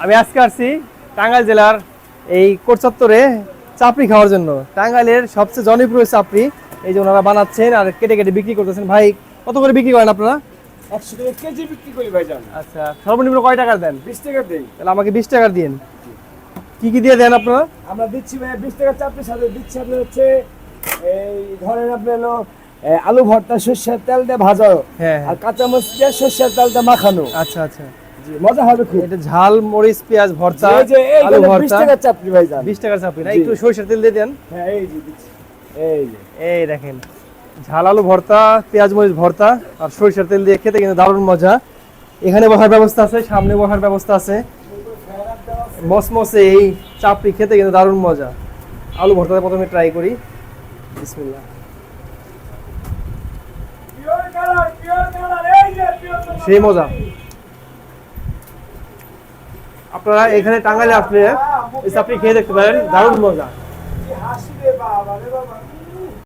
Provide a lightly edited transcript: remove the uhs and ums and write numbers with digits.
আমি আজকে আসছি টাঙ্গাইল জেলার এই কোটচত্বরে চাপড়ি খাওয়ার জন্য। টাঙ্গাইলের সবচেয়ে জনপ্রিয় চাপড়ি এই যে ওনারা বানাচ্ছেন আর কেটে কেটে বিক্রি করতেছেন। ভাই কত করে বিক্রি করেন আপনারা? 100 টাকা কেজি বিক্রি করি ভাইজান। আচ্ছা, সর্বনিম্ন কয় টাকা দেন? 20 টাকা দেই। তাহলে আমাকে 20 টাকা দিন। কি কি দিয়ে দেন আপনারা? আমরা দিচ্ছি ভাই 20 টাকা চাপড়ির সাথে দিচ্ছি আপনার হচ্ছে এই ধরেন আপনি হলো আলু ভর্তা সরষের তেল দিয়ে ভাজা, হ্যাঁ আর কাঁচা মরিচ দিয়ে সরষের তেল দিয়ে মাখানো। আচ্ছা আচ্ছা, জি মজা হবে খুব। এটা ঝাল মরিচ পেঁয়াজ ভর্তা, এই যে আলু এইখানে 20 ভর্তা। টাকা চাপড়ি ভাইজান। 20 টাকার চাপড়ি না, জি। একটু সরিষার তেল দিয়ে দেন। হ্যাঁ এই যে দিচ্ছি। এই যে এই দেখেন, ঝাল আলু ভর্তা, পেঁয়াজ মরিচ ভর্তা আর সরিষার তেল দিয়ে খেতে কিন্তু দারুণ মজা। এখানে বসার ব্যবস্থা আছে, সামনে বসার ব্যবস্থা আছে। মসমসে এই চাপড়ি খেতে কিন্তু দারুণ মজা। আলু ভর্তাটা প্রথমে ট্রাই করি। বিসমিল্লাহ। পিওর কালার এই যে পিওর কালার। সেই মজা। আপনারা এখানে টাঙ্গাইলে আসলে এই চাপড়ি খেয়ে দেখতে পারেন, দারুণ মজা। হাসি রে বাবা রে বাবা।